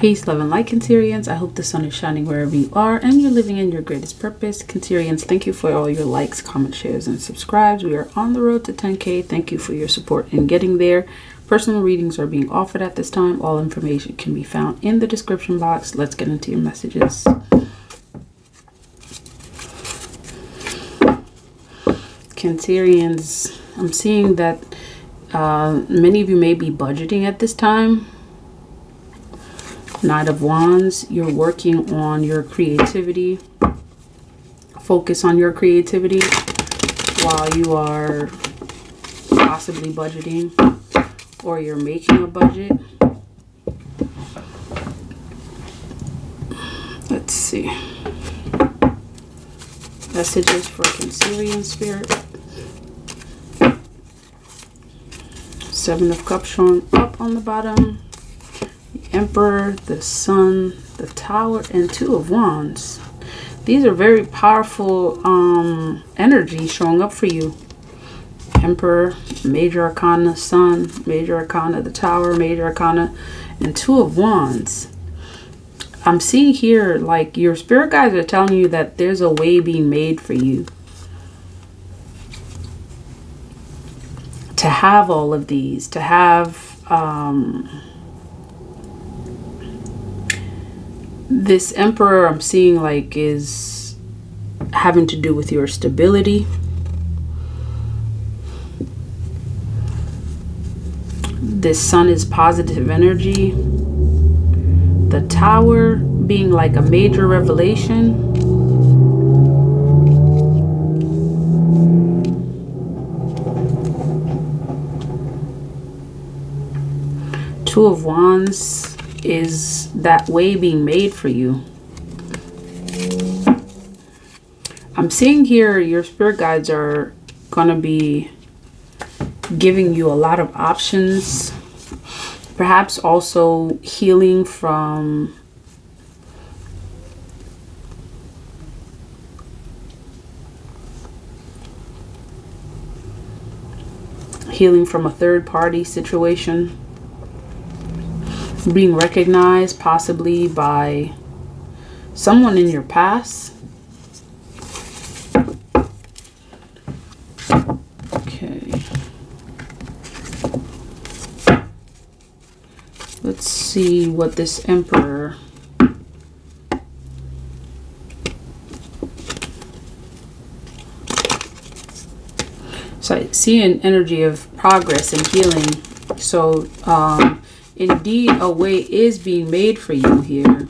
Peace, love, and light, Cancerians. I hope the sun is shining wherever you are and you're living in your greatest purpose. Cancerians, thank you for all your likes, comments, shares, and subscribes. We are on the road to 10K. Thank you for your support in getting there. Personal readings are being offered at this time. All information can be found in the description box. Let's get into your messages. Cancerians, I'm seeing that many of you may be budgeting at this time. Knight of Wands, you're working on your creativity. Focus on your creativity while you are possibly budgeting or you're making a budget. Let's see. Messages for Cancerian spirit. Seven of Cups showing up on the bottom. Emperor, the Sun, the Tower, and Two of Wands. These are very powerful energies showing up for you. Emperor, Major Arcana, Sun, Major Arcana, the Tower, Major Arcana, and Two of Wands. I'm seeing here like your spirit guides are telling you that there's a way being made for you to have all of these, to have this Emperor I'm seeing like is having to do with your stability. This Sun is positive energy. The Tower being like a major revelation. Two of Wands is that way being made for you. I'm seeing here your spirit guides are gonna be giving you a lot of options, perhaps also healing from a third party situation. Being recognized possibly by someone in your past. Okay. Let's see what this Emperor. So I see an energy of progress and healing. So, indeed, a way is being made for you here.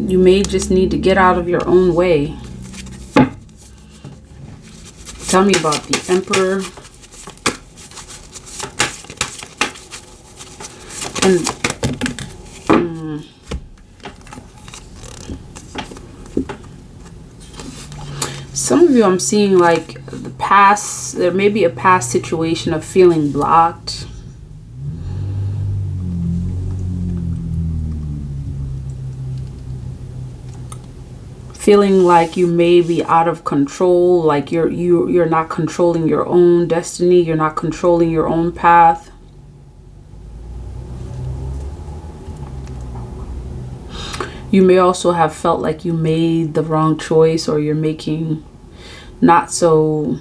You may just need to get out of your own way. Tell me about the Emperor. And some of you I'm seeing like the past, there may be a past situation of feeling blocked. Feeling like you may be out of control, like you're not controlling your own destiny, you're not controlling your own path. You may also have felt like you made the wrong choice, or you're making not so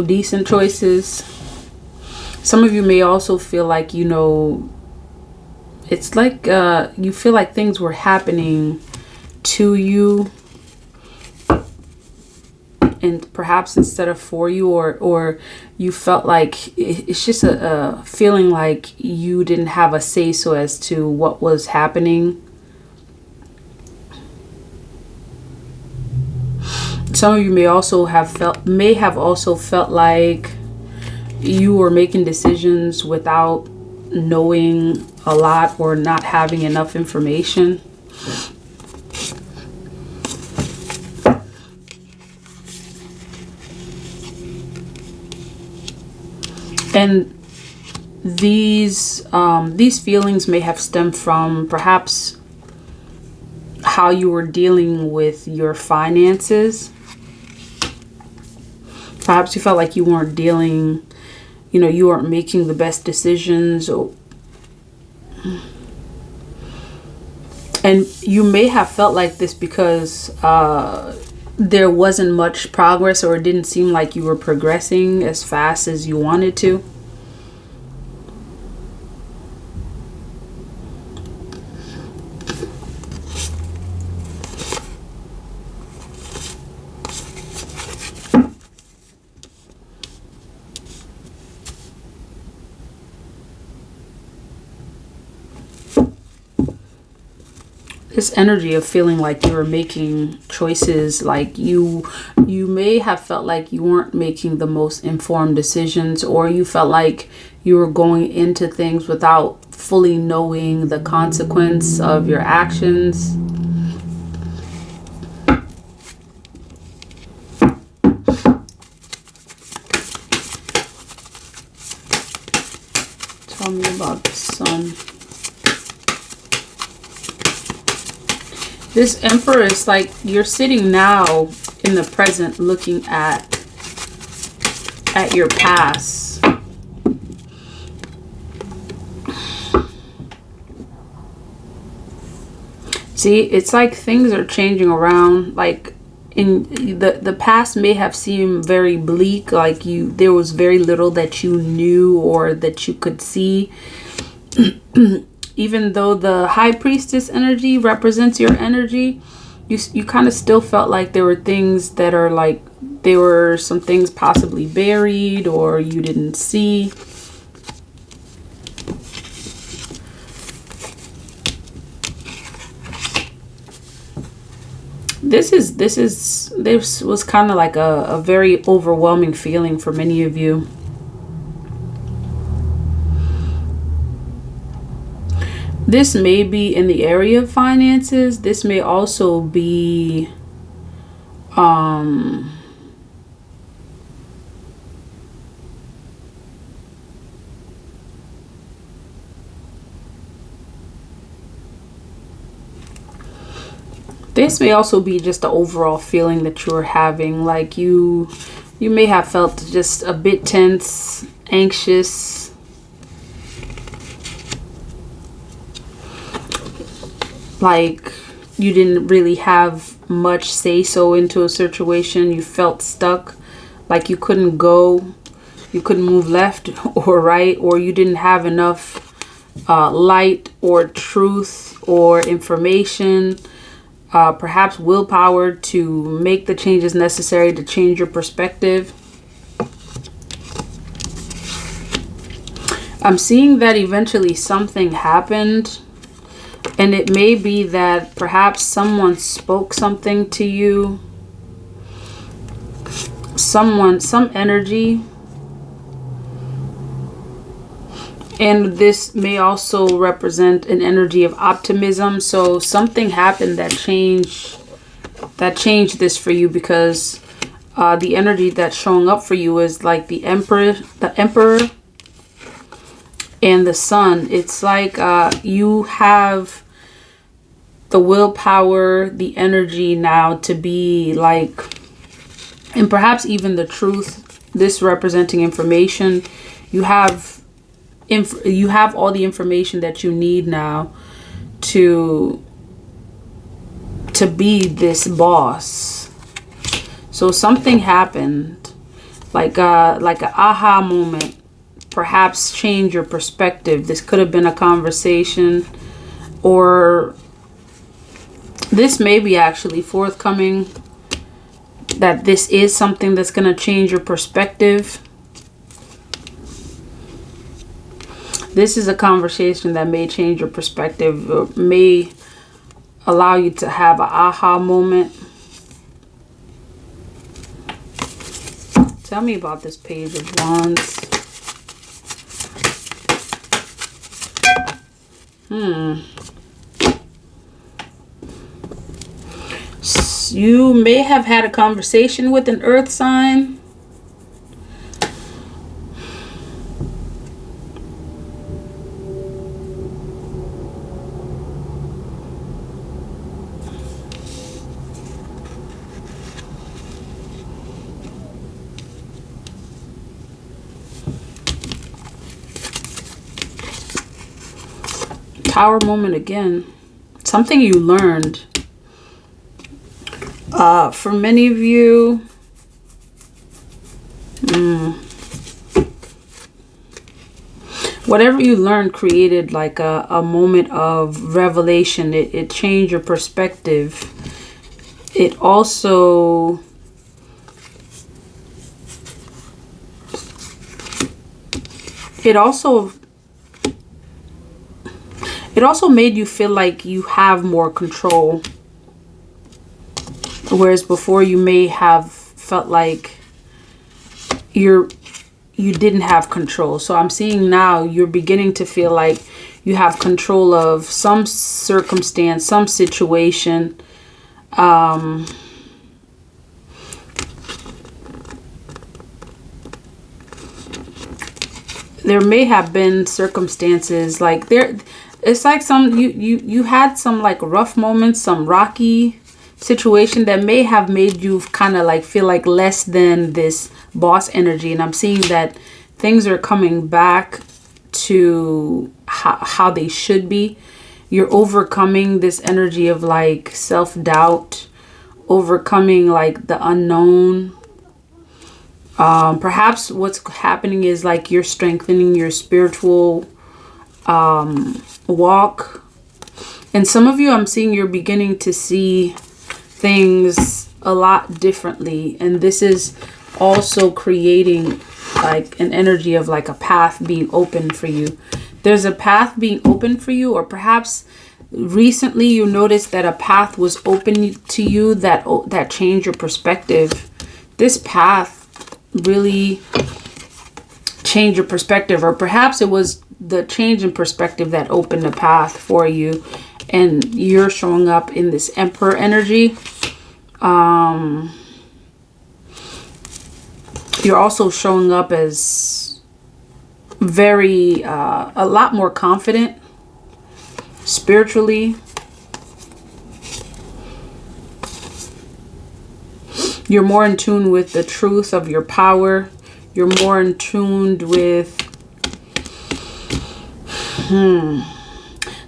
decent choices. Some of you may also feel like, you know, it's like you feel like things were happening to you and perhaps instead of for you, or you felt like it's just a feeling like you didn't have a say so as to what was happening. Some of you may have also felt like you were making decisions without knowing a lot or not having enough information. And these feelings may have stemmed from perhaps how you were dealing with your finances. Perhaps you felt like you weren't dealing you know, you aren't making the best decisions, and you may have felt like this because there wasn't much progress, or it didn't seem like you were progressing as fast as you wanted to. This energy of feeling like you were making choices, like you may have felt like you weren't making the most informed decisions, or you felt like you were going into things without fully knowing the consequence of your actions. Tell me about the sun. This Emperor is like you're sitting now in the present looking at your past. See, it's like things are changing around. Like in the past may have seemed very bleak, like there was very little that you knew or that you could see. Even though the High Priestess energy represents your energy, you kind of still felt like there were things that are like, there were some things possibly buried or you didn't see. This was kind of like a very overwhelming feeling for many of you. This may be in the area of finances. This may also be this may also be just the overall feeling that you're having. Like you may have felt just a bit tense, anxious. Like you didn't really have much say-so into a situation. You felt stuck, like you couldn't go, you couldn't move left or right, or you didn't have enough light or truth or information, perhaps willpower to make the changes necessary to change your perspective. I'm seeing that eventually something happened. And it may be that perhaps someone spoke something to you. Some energy. And this may also represent an energy of optimism. So something happened that changed this for you, because the energy that's showing up for you is like the emperor and the sun. It's like you have the willpower, the energy now to be like, and perhaps even the truth, this representing information. You have all the information that you need now to be this boss. So something happened, like an aha moment, perhaps change your perspective. This could have been a conversation, or this may be actually forthcoming, that this is something that's going to change your perspective. This is a conversation that may change your perspective, or may allow you to have an aha moment. Tell me about this Page of Wands. You may have had a conversation with an earth sign. Tower moment again. Something you learned. For many of you, whatever you learned created like a moment of revelation. It changed your perspective. It also made you feel like you have more control. Whereas before you may have felt like you didn't have control. So I'm seeing now you're beginning to feel like you have control of some circumstance, some situation. There may have been circumstances like it's like you had some like rough moments, some rocky situation that may have made you kind of like feel like less than this boss energy. And I'm seeing that things are coming back to how they should be. You're overcoming this energy of like self-doubt, overcoming like the unknown. Perhaps what's happening is like you're strengthening your spiritual walk. And some of you, I'm seeing you're beginning to see things a lot differently. And this is also creating like an energy of like a path being open for you. There's a path being open for you, or perhaps recently you noticed that a path was open to you that changed your perspective. This path really changed your perspective, or perhaps it was the change in perspective that opened the path for you, and you're showing up in this Emperor energy. You're also showing up as very a lot more confident spiritually. You're more in tune with the truth of your power. You're more in tune with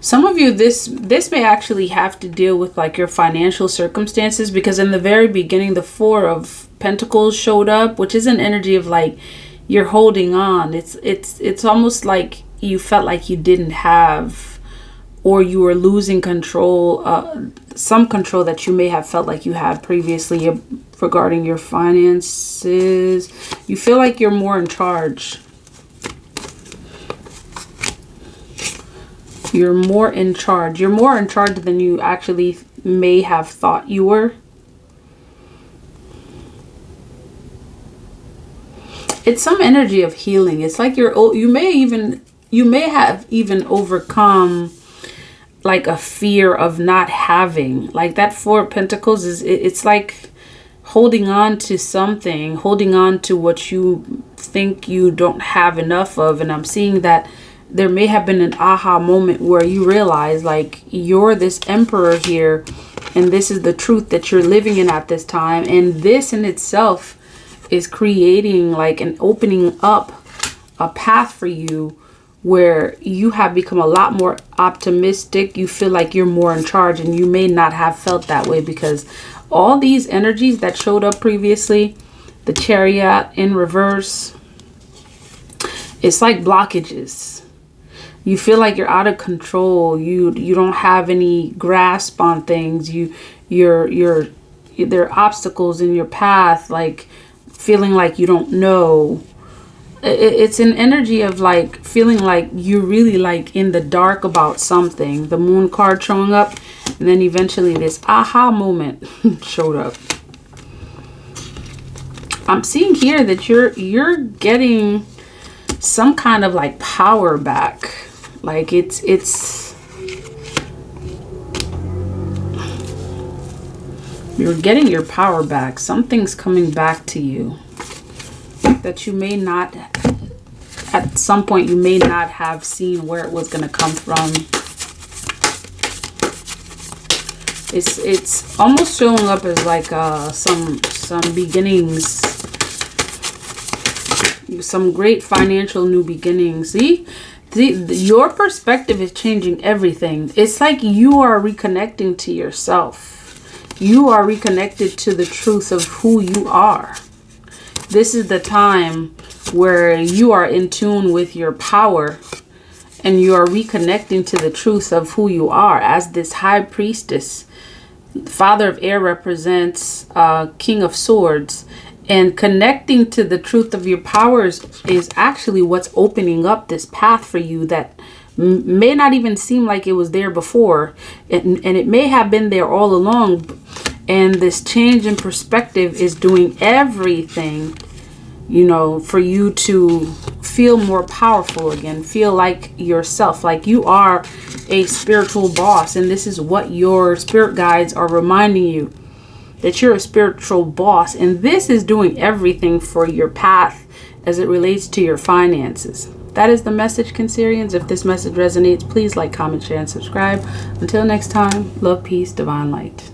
some of you, this may actually have to deal with like your financial circumstances, because in the very beginning the Four of Pentacles showed up, which is an energy of like you're holding on. It's almost like you felt like you didn't have, or you were losing control, some control that you may have felt like you had previously regarding your finances. You feel like you're more in charge. You're more in charge. You're more in charge than you actually may have thought you were. It's some energy of healing. It's like you may have even overcome like a fear of not having. Like that Four of Pentacles it's like holding on to something, holding on to what you think you don't have enough of. And I'm seeing that there may have been an aha moment where you realize like you're this Emperor here, and this is the truth that you're living in at this time. And this in itself is creating like an opening up a path for you where you have become a lot more optimistic. You feel like you're more in charge, and you may not have felt that way because all these energies that showed up previously, the Chariot in reverse, it's like blockages. You feel like you're out of control. You don't have any grasp on things. There are obstacles in your path, like feeling like you don't know. It's an energy of like feeling like you're really like in the dark about something. The Moon card showing up, and then eventually this aha moment showed up. I'm seeing here that you're getting some kind of like power back. Like it's you're getting your power back. Something's coming back to you that you may not, at some point you may not have seen where it was going to come from. It's almost showing up as like some beginnings, some great financial new beginnings. See, Your perspective is changing everything. It's like you are reconnecting to yourself. You are reconnected to the truth of who you are. This is the time where you are in tune with your power and you are reconnecting to the truth of who you are as this high priestess. Father of air represents King of Swords. And connecting to the truth of your powers is actually what's opening up this path for you that may not even seem like it was there before. And it may have been there all along. And this change in perspective is doing everything, you know, for you to feel more powerful again. Feel like yourself, like you are a spiritual boss. And this is what your spirit guides are reminding you. That you're a spiritual boss, and this is doing everything for your path as it relates to your finances. That is the message, Cancerians. If this message resonates, please like, comment, share, and subscribe. Until next time, love, peace, divine light.